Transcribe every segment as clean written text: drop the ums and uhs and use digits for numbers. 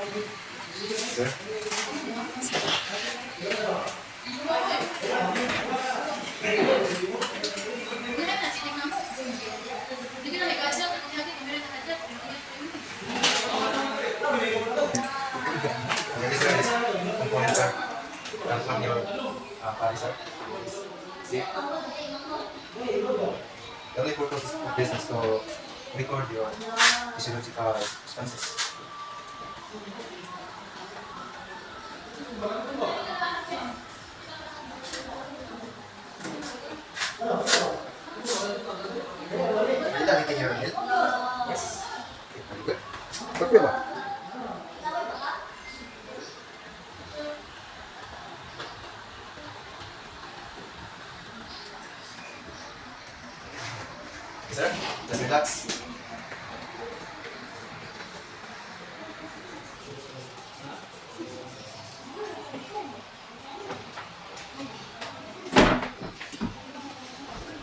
Sir? Component, sir. Transfer your body, sir. See? The only purpose of this is to record your physiological responses. Are you done eating your meal? Yes. Okay, very good. Copy ba? Sir, just relax.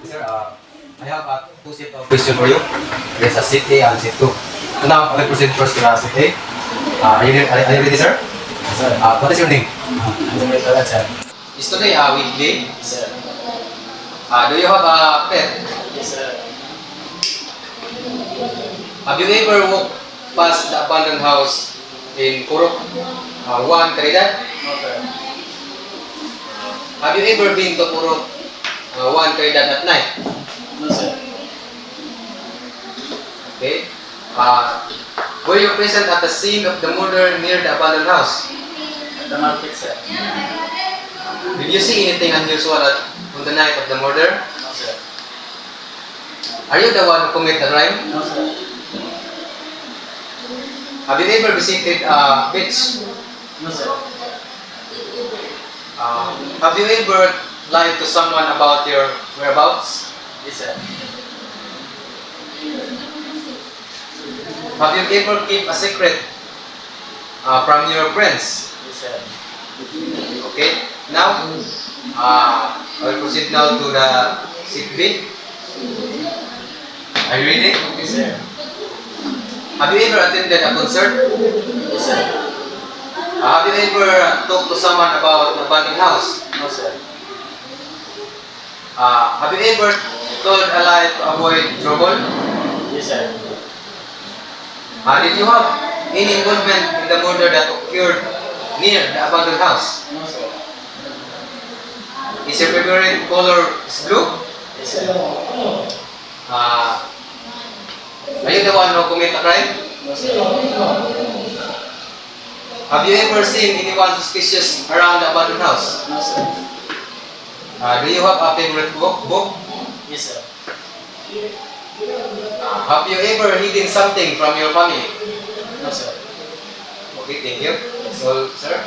Sir, I have two set of questions for you. There's a seat A and seat 2. So now, I will proceed first to seat A. Are you ready, sir? Sir. What is your name? Sir. Is today weekday? Sir. Do you have a pet? Yes, sir. Have you ever walked past the abandoned house in Purok 1, Caridad? Okay. Have you ever been to Purok 1, Caridad at night? No, sir. Okay. Were you present at the scene of the murder near the abandoned house? At the market, sir. Did you see anything unusual on the night of the murder? No, sir. Are you the one who committed the crime? No, sir. Have you ever visited a beach? No, sir. Have you ever lied to someone about your whereabouts? Yes, sir. Have you ever kept a secret from your friends? Yes, sir. Okay. Now, I will proceed now to the seat B. Are you ready? Yes, sir. Have you ever attended a concert? Yes, sir. Have you ever talked to someone about the abandoned house? No, sir. Have you ever told a lie to avoid trouble? Yes, sir. Did you have any involvement in the murder that occurred near the abandoned house? No, sir. Is your favorite color blue? Yes, sir. Are you the one who committed a crime? No, sir. Have you ever seen anyone suspicious around the abandoned house? No, sir. Do you have a favorite book? Yes, sir. Have you ever hidden something from your family? No, sir. Okay, thank you. That's all, sir.